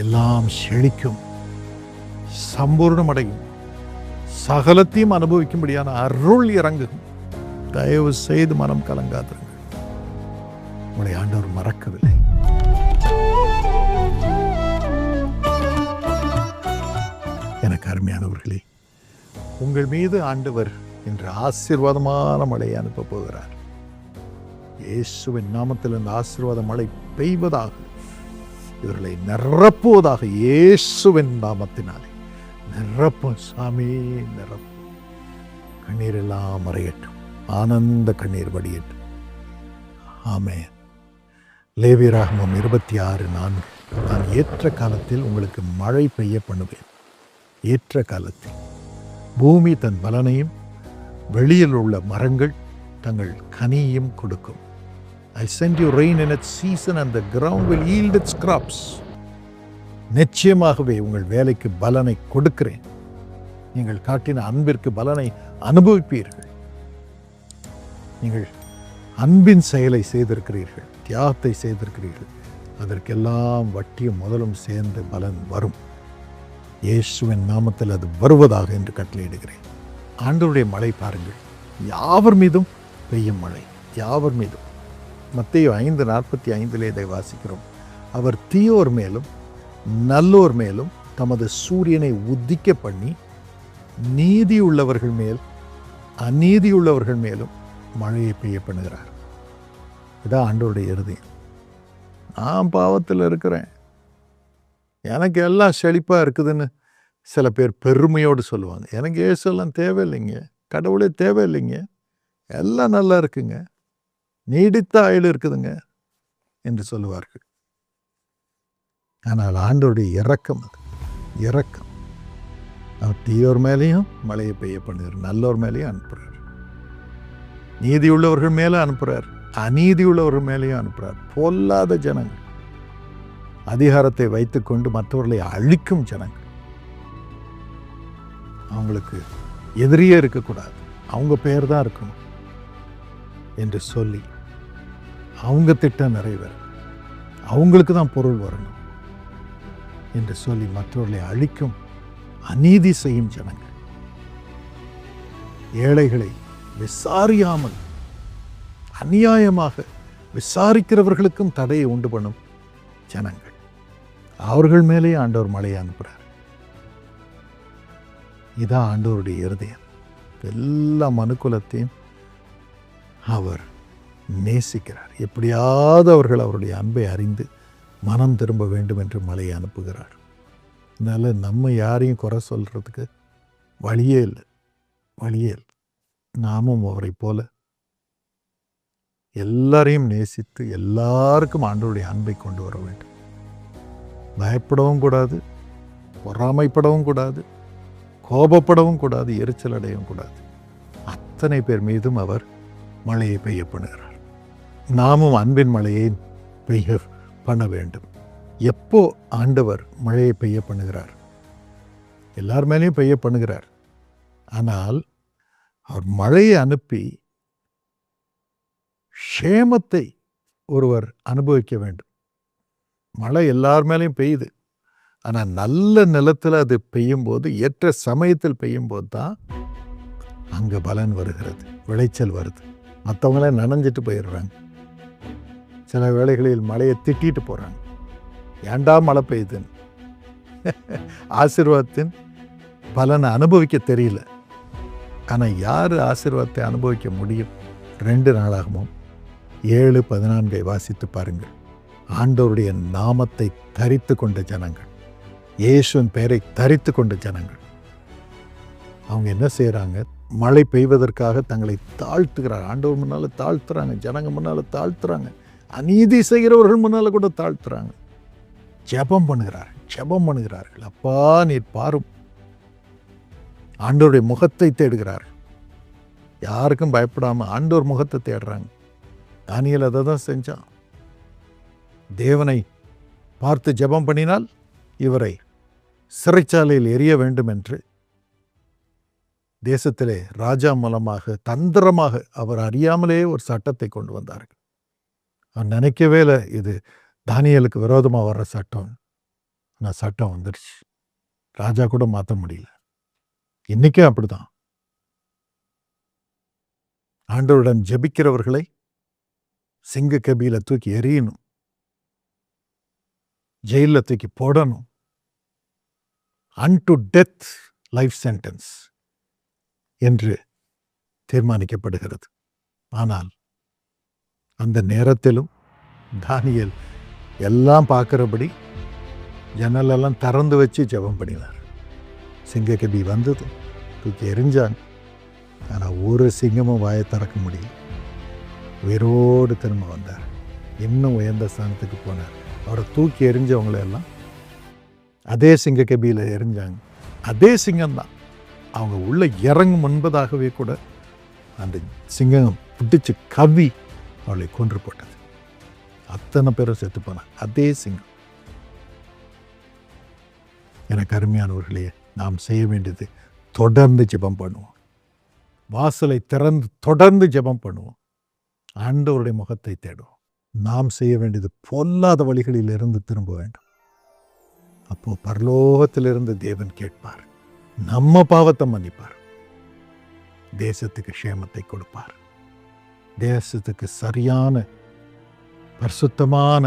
எல்லாம் செழிக்கும், சம்பூர்ணமடையும், சகலத்தையும் அனுபவிக்கும்படியான அருள் இறங்கும். தயவு செய்து மனம் கலங்காதிருங்கள். உங்களை ஆண்டவர் மறக்கவில்லை. எனக்கு அருமையானவர்களே, உங்கள் மீது ஆண்டவர் இன்று ஆசீர்வாதமான மழையை அனுப்ப போகிறார். இயேசுவின் நாமத்தில் இந்த ஆசீர்வாத மழை பெய்வதாக, இவர்களை நிரப்புவதாக. இயேசுவின் நாமத்தினாலே நிரப்பும் சாமி, நிரப்பும். கண்ணீர் எல்லாம் மறையட்டும், ஆனந்த கண்ணீர் வடியட்டும். ஆமென். லேவியராகமம் 26:4. நான் ஏற்ற காலத்தில் உங்களுக்கு மழை பெய்ய பண்ணுவேன். ஏற்ற காலத்தில் பூமி தன் பலனையும், வெளியில் உள்ள மரங்கள் தங்கள் கனியையும் கொடுக்கும். I send you rain in its season and the ground will yield its crops. நிச்சயமாகவே உங்கள் வேலைக்கு பலனை கொடுக்கிறேன். நீங்கள் காட்டின அன்பிற்கு பலனை அனுபவிப்பீர்கள். நீங்கள் அன்பின் செயலை செய்திருக்கிறீர்கள், தியாகத்தை செய்திருக்கிறீர்கள். அதற்கெல்லாம் வட்டியும் முதலும் சேர்ந்து பலன் வரும். இயேசுவின் நாமத்தில் அது வருவதாக என்று கட்டளையிடுகிறேன். ஆண்டவருடைய மழை பாருங்கள், யாவர் மீதும் பெய்யும் மழை, யாவர் மீதும். மத்தேயு 5:45 இதை வாசிக்கிறோம். அவர் தீயோர் மேலும் நல்லோர் மேலும் தமது சூரியனை உதிக்க பண்ணி, நீதியுள்ளவர்கள் மேல் அநீதியுள்ளவர்கள் மேலும் மழையை பெய்ய பண்ணுகிறார். இதான் ஆண்டவருடைய இருதயம். நான் பாவத்தில் இருக்கிறேன், எனக்கு எல்லாம் செழிப்பாக இருக்குதுன்னு சில பேர் பெருமையோடு சொல்லுவாங்க. எனக்கு ஏசெல்லாம் தேவையில்லைங்க, கடவுளே தேவையில்லைங்க, எல்லாம் நல்லா இருக்குங்க, நீடித்த ஆயுள் இருக்குதுங்க என்று சொல்லுவார்கள். ஆனால் ஆண்டவருடைய இரக்கம், அது இரக்கம். அவர் தீயோர் மேலேயும் மழையை பெய்ய பண்ணுகிறார், நல்லோர் மேலேயும் அனுப்புகிறார், நீதி உள்ளவர்கள் மேலே அனுப்புகிறார், அநீதி உள்ளவர்கள் மேலேயும் அனுப்புகிறார். பொல்லாத ஜனங்கள், அதிகாரத்தை வைத்துக்கொண்டு மற்றவர்களை அழிக்கும் ஜனங்கள், அவங்களுக்கு எதிரியே இருக்கக்கூடாது, அவங்க பெயர் தான் இருக்கணும் என்று சொல்லி அவங்க திட்டம் நிறைவேறும், அவங்களுக்கு தான் பொருள் வரணும் என்று சொல்லி மற்றவர்களை அழிக்கும் அநீதி செய்யும் ஜனங்கள், ஏழைகளை விசாரியாமல் அநியாயமாக விசாரிக்கிறவர்களுக்கும் தடையை உண்டு பண்ணும் ஜனங்கள், அவர்கள் மேலே ஆண்டவர் மழையை அனுப்புகிறார். இதான் ஆண்டவருடைய இருதயம். எல்லா மனுக்குலத்தையும் அவர் நேசிக்கிறார். எப்படியாவது அவர்கள் அவருடைய அன்பை அறிந்து மனம் திரும்ப வேண்டும் என்று மழையை அனுப்புகிறார். அதனால் நம்ம யாரையும் குறை சொல்கிறதுக்கு வழியே இல்லை, வழியே இல்லை. நாமும் அவரை போல எல்லாரையும் நேசித்து எல்லாருக்கும் ஆண்டவருடைய அன்பை கொண்டு வர வேண்டும். பயப்படவும் கூடாது, பொறாமைப்படவும் கூடாது, கோபப்படவும் கூடாது, எரிச்சல் அடையவும் கூடாது. அத்தனை பேர் மீதும் அவர் மழையை பெய்ய பண்ணுகிறார். நாமும் அன்பின் மழையை பெய்ய பண்ண வேண்டும். எப்போ ஆண்டவர் மழையை பெய்ய பண்ணுகிறார்? எல்லார் மேலேயும் பெய்ய பண்ணுகிறார். ஆனால் அவர் மழையை அனுப்பி க்ஷேமத்தை ஒருவர் அனுபவிக்க வேண்டும். மழை எல்லார் மேலேயும் பெய்யுது, ஆனால் நல்ல நிலத்தில் அது பெய்யும் போது, ஏற்ற சமயத்தில் பெய்யும் போது தான் அங்கே பலன் வருகிறது, விளைச்சல் வருது. மற்றவங்களே நனைஞ்சிட்டு போயிடுறாங்க. சில வேளைகளில் மழையை திட்டிட்டு போகிறாங்க, ஏண்டா மழை பெய்யுதுன்னு. ஆசீர்வாதத்தின் பலனை அனுபவிக்க தெரியல. ஆனால் யார் ஆசீர்வாதத்தை அனுபவிக்க முடியும்? 2 நாளாகமும் 7:14 வாசித்து பாருங்கள். ஆண்டவருடைய நாமத்தை தரித்து கொண்ட ஜனங்கள், இயேசுவின் பெயரை தரித்து கொண்ட ஜனங்கள், அவங்க என்ன செய்கிறாங்க? மழை பெய்வதற்காக தங்களை தாழ்த்துகிறார். ஆண்டவர் முன்னால் தாழ்த்துறாங்க, ஜனங்க முன்னால் தாழ்த்துறாங்க, அநீதி செய்கிறவர்கள் முன்னால் கூட தாழ்த்துறாங்க. ஜெபம் பண்ணுகிறார்கள். அப்பா நீர் பாரும். ஆண்டவருடைய முகத்தை தேடுகிறார்கள். யாருக்கும் பயப்படாமல் ஆண்டவர் முகத்தை தேடுறாங்க. தானியேல் அதை தான் செஞ்சான். தேவனை பார்த்து ஜெபம் பண்ணினால் இவரை சிறைச்சாலையில் எரிய வேண்டும் என்று தேசத்திலே ராஜா மூலமாக தந்திரமாக அவர் அறியாமலே ஒரு சட்டத்தை கொண்டு வந்தார்கள். அவர் நினைக்கவே இல்லை இது தானியேலுக்கு விரோதமாக வர்ற சட்டம். ஆனால் சட்டம் வந்துடுச்சு. ராஜா கூட மாற்ற முடியல. இன்னைக்கே அப்படிதான். ஆண்டவரிடம் ஜெபிக்கிறவர்களை சிங்க கபியில தூக்கி எறியணும், ஜெயிலில் தூக்கி போடணும். அன்டு டெத் லைஃப் சென்டென்ஸ் என்று தீர்மானிக்கப்படுகிறது. ஆனால் அந்த நேரத்திலும் தானியேல் எல்லாம் பார்க்கிறபடி ஜன்னலெல்லாம் திறந்து வச்சு ஜெபம் பண்ணினார். சிங்கக்கபி வந்தது, தூக்கி எரிஞ்சாங்க. ஆனால் ஒரு சிங்கமும் வாயை திறக்க முடியல. உயிரோடு திரும்ப வந்தார். இன்னும் உயர்ந்த ஸ்தானத்துக்கு போனார். அவரை தூக்கி எரிஞ்சவங்களெல்லாம் அதே சிங்கக்கபியில் எரிஞ்சாங்க. அதே சிங்கம்தான். அவங்க உள்ள இறங்கும் முன்பதாகவே கூட அந்த சிங்கம் பிடிச்சு கவி அவளை கொன்று போட்டது. அத்தனை பேரும் செத்து போனாங்க. அதே சிங்கம். எனக்கு அருமையானவர்களே, நாம் செய்ய வேண்டியது தொடர்ந்து ஜெபம் பண்ணுவோம். வாசலை திறந்து தொடர்ந்து ஜெபம் பண்ணுவோம். ஆண்டவருடைய முகத்தை தேடுவோம். நாம் செய்ய வேண்டியது பொல்லாத வழிகளில் இருந்து திரும்ப வேண்டும். அப்போ பரலோகத்திலிருந்து தேவன் கேட்பார், நம்ம பாவத்தை மன்னிப்பார், தேசத்துக்கு க்ஷேமத்தை கொடுப்பார், தேசத்துக்கு சரியான பரிசுத்தமான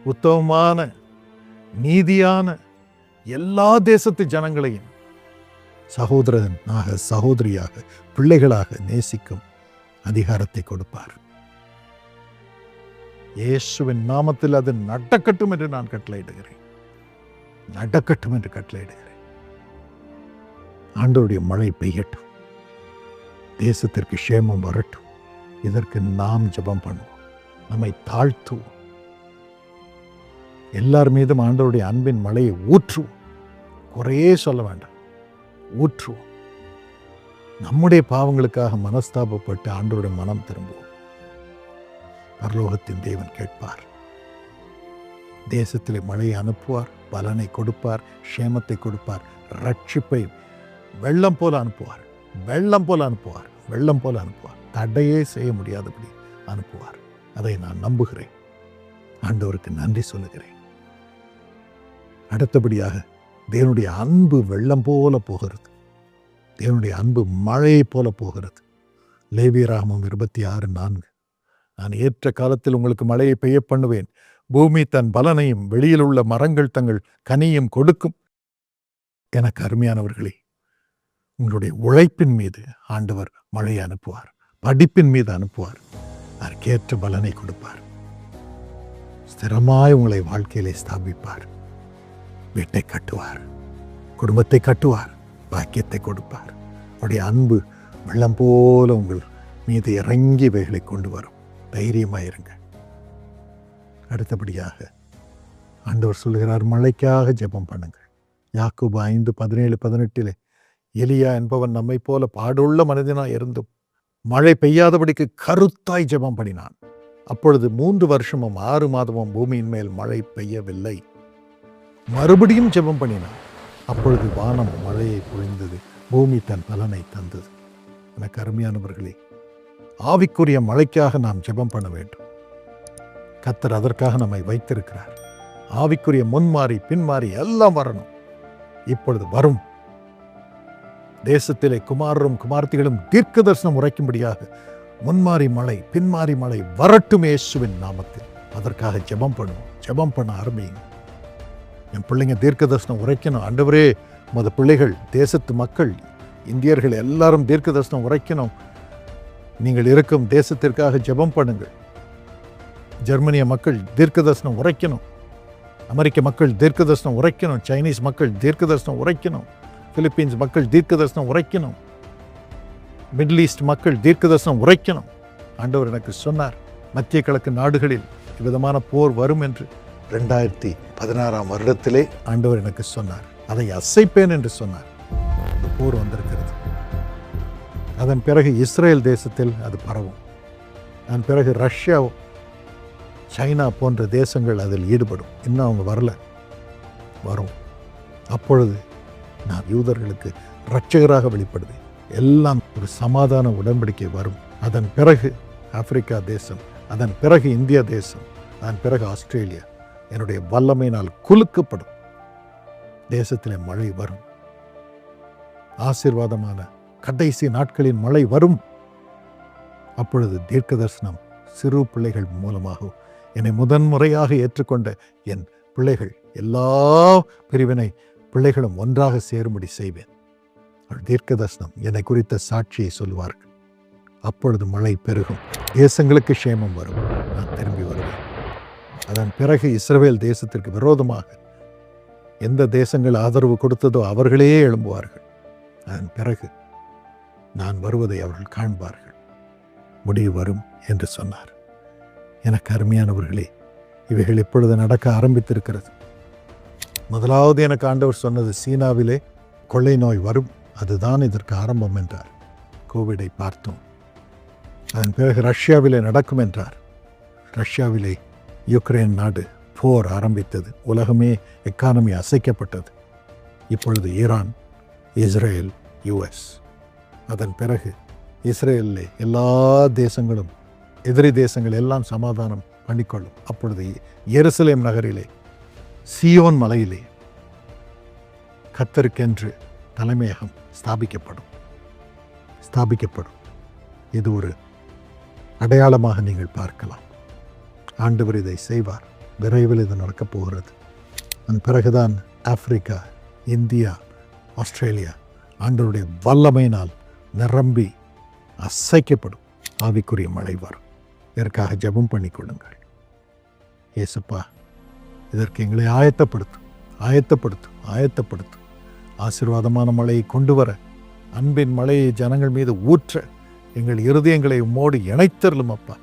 உத்தமமான நீதியான எல்லா தேசத்து ஜனங்களையும் சகோதரனாக சகோதரியாக பிள்ளைகளாக நேசிக்கும் அதிகாரத்தை கொடுப்பார். இயேசுவின் நாமத்தில் அது நடக்கட்டும் என்று நான் கட்டளையிடுகிறேன். நடக்கட்டும் என்று கட்டளையிடுகிறேன். ஆண்டவருடைய மழை பெய்யட்டும், தேசத்திற்கு க்ஷேமம் வரட்டும். இதற்கு நாம் ஜெபம் பண்ணுவோம், நம்மை தாழ்த்துவோம், எல்லார் மீதும் ஆண்டவருடைய அன்பின் மழையை ஊற்றுவோம். குறையே சொல்ல வேண்டாம், ஊற்றுவோம். நம்முடைய பாவங்களுக்காக மனஸ்தாபப்பட்டு ஆண்டவருடைய மனம் திரும்புவோம். பரலோகத்தின் தேவன் கேட்பார். தேசத்திலே மழையை அனுப்புவார், பலனை கொடுப்பார், க்ஷேமத்தை கொடுப்பார், ரட்சிப்பை வெள்ளம் போல அனுப்புவார், வெள்ளம் போல அனுப்புவார், வெள்ளம் போல அனுப்புவார். தடையே செய்ய முடியாதபடி அனுப்புவார். அதை நான் நம்புகிறேன். ஆண்டவருக்கு நன்றி சொல்லுகிறேன். அடுத்தபடியாக தேவனுடைய அன்பு வெள்ளம் போல போகிறது. தேவனுடைய அன்பு மழையை போல போகிறது. லேவியராகமம் 26:4. நான் ஏற்ற காலத்தில் உங்களுக்கு மழையை பெய்ய பண்ணுவேன், பூமி தன் பலனையும் வெளியில் உள்ள மரங்கள் தங்கள் கனியும் கொடுக்கும். எனக்கு அருமையானவர்களே, உங்களுடைய உழைப்பின் மீது ஆண்டவர் மழையை அனுப்புவார், படிப்பின் மீது அனுப்புவார், அதற்கேற்ற பலனை கொடுப்பார். ஸ்திரமாய் உங்களை வாழ்க்கையிலே ஸ்தாபிப்பார். வீட்டை கட்டுவார், குடும்பத்தை கட்டுவார், பாக்கியத்தை கொடுப்பார். அவருடைய அன்பு வெள்ளம் போல உங்கள் மீது இறங்கி இவைகளை கொண்டு வரும். தைரியமாயிருங்க. அடுத்தபடியாக ஆண்டவர் சொல்கிறார், மழைக்காக ஜெபம் பண்ணுங்கள். யாக்கோபு 5:17-18 எலியா என்பவன் நம்மை போல பாடுள்ள மனிதனாய் இருந்தும் மழை பெய்யாதபடிக்கு கருத்தாய் ஜெபம் பண்ணினான். அப்பொழுது 3 வருஷமும் 6 மாதமும் பூமியின் மேல் மழை பெய்யவில்லை. மறுபடியும் ஜெபம் பண்ணினான். அப்பொழுது வானம் மழையை பொழிந்தது, பூமி தன் பலனை தந்தது. எனக்கு அருமையானவர்களே, ஆவிக்குரிய மழைக்காக நாம் ஜெபம் பண்ண வேண்டும். கர்த்தர் அதற்காக நம்மை வைத்திருக்கிறார். ஆவிக்குரிய முன்மாறி பின்மாறி எல்லாம் வரணும். இப்பொழுது வரும். தேசத்திலே குமாரரும் குமார்த்திகளும் தீர்க்க தரிசனம் உரைக்கும்படியாக முன்மாறி மழை பின்மாறி மழை வரட்டும் இயேசுவின் நாமத்தில். அதற்காக ஜெபம் பண்ணுவோம். ஜெபம் பண்ண ஆரம்பிங்க. என் பிள்ளைங்க தீர்க்க தரிசனம் உரைக்கணும். ஆண்டவரே, உமது பிள்ளைகள், தேசத்து மக்கள், இந்தியர்கள் எல்லாரும் தீர்க்க தரிசனம் உரைக்கணும். நீங்கள் இருக்கும் தேசத்திற்காக ஜெபம் பண்ணுங்கள். ஜெர்மனிய மக்கள் தீர்க்க தரிசனம் உரைக்கணும். அமெரிக்க மக்கள் தீர்க்க தரிசனம் உரைக்கணும். சைனீஸ் மக்கள் தீர்க்க தரிசனம் உரைக்கணும். பிலிப்பீன்ஸ் மக்கள் தீர்க்க தரிசனம் உரைக்கணும். மிடில் ஈஸ்ட் மக்கள் தீர்க்க தரிசனம் உரைக்கணும். ஆண்டவர் எனக்கு சொன்னார், மத்திய கிழக்கு நாடுகளில் விதமான போர் வரும் என்று 2016 வருடத்திலே ஆண்டவர் எனக்கு சொன்னார். அதை அசைப்பேன் என்று சொன்னார். அந்த போர் வந்திருக்கிறது. அதன் பிறகு இஸ்ரேல் தேசத்தில் அது பரவும். அதன் பிறகு ரஷ்யா, சைனா போன்ற தேசங்கள் அதில் ஈடுபடும். இன்னும் அவங்க வரல, வரும். அப்பொழுது நான் யூதர்களுக்கு இரட்சகராக வெளிப்படுவேன். எல்லாம் ஒரு சமாதான உடன்படிக்கை வரும். அதன் பிறகு ஆப்பிரிக்கா தேசம், அதன் பிறகு இந்தியா தேசம், அதன் பிறகு ஆஸ்திரேலியா, என்னுடைய வல்லமையினால் குலுக்கப்படும். தேசத்திலே மழை வரும். ஆசீர்வாதமான கடைசி நாட்களின் மழை வரும். அப்பொழுது தீர்க்க தரிசனம் சிறு பிள்ளைகள் மூலமாக என்னை முதன்முறையாக ஏற்றுக்கொண்ட என் பிள்ளைகள், எல்லா பிரிவினை பிள்ளைகளும் ஒன்றாக சேரும்படி செய்வேன். தீர்க்க தரிசனம் என்னை குறித்த சாட்சியை சொல்வார்கள். அப்பொழுது மழை பெருகும், தேசங்களுக்கு சேமம் வரும், நான் திரும்பி வருவேன். அதன் பிறகு இஸ்ரவேல் தேசத்திற்கு விரோதமாக எந்த தேசங்கள் ஆதரவு கொடுத்ததோ அவர்களே எழும்புவார்கள். அதன் பிறகு நான் வருவதை அவர்கள் காண்பார்கள். முடிவு வரும் என்று சொன்னார். எனக்கு அருமையானவர்களே, இவைகள் இப்பொழுது நடக்க ஆரம்பித்திருக்கிறது. முதலாவது எனக்கு ஆண்டவர் சொன்னது, சீனாவிலே கொள்ளை நோய் வரும், அதுதான் இதற்கு ஆரம்பம் என்றார். கோவிடை பார்த்தோம். அதன் பிறகு ரஷ்யாவிலே நடக்கும் என்றார். ரஷ்யாவிலே யுக்ரைன் நாடு போர் ஆரம்பித்தது. உலகமே எக்கானமி அசைக்கப்பட்டது. இப்பொழுது ஈரான், இஸ்ரேல், யுஎஸ். அதன் பிறகு இஸ்ரேலில் எல்லா தேசங்களும், எதிரி தேசங்கள் எல்லாம் சமாதானம் பண்ணிக்கொள்ளும். அப்பொழுது எருசலேம் நகரிலே, சீயோன் மலையிலே கர்த்தருக்கென்று தலைமையகம் ஸ்தாபிக்கப்படும். இது ஒரு அடையாளமாக நீங்கள் பார்க்கலாம். ஆண்டவர் இதை செய்வார். விரைவில் இது நடக்கப் போகிறது. அதன் பிறகுதான் ஆப்பிரிக்கா, இந்தியா, ஆஸ்திரேலியா ஆண்டவருடைய வல்லமையினால் நிரம்பி அசைக்கப்படும். ஆவிக்குரிய மழை வரும். இதற்காக ஜெபம் பண்ணிக்கொள்ளுங்கள். ஏசப்பா, இதற்கு எங்களை ஆயத்தப்படுத்தும். ஆசீர்வாதமான மழையை கொண்டு வர, அன்பின் மழையை ஜனங்கள் மீது ஊற்ற எங்கள் இருதயங்களை உம்மோடு இணைத்தருளும் அப்பா.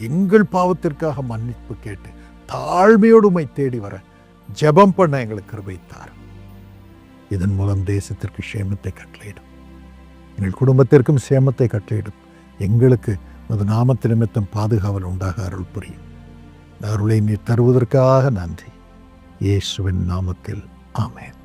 எங்கள் பாவத்திற்காக மன்னிப்பு கேட்டு தாழ்மையோடு உம்மை தேடி வர ஜெபம் பண்ண எங்களுக்கு கிருபை தாரும். இதன் மூலம் தேசத்திற்கு சேமத்தை கட்டளையிடும். எங்கள் குடும்பத்திற்கும் சேமத்தை கட்டளையிடும். எங்களுக்கு உமது நாமத்து நிமித்தம் பாதுகாவல் உண்டாக அருள் புரியும். அருளை நீர் தருவதற்காக நன்றி. இயேசுவின் நாமத்தில் ஆமென்.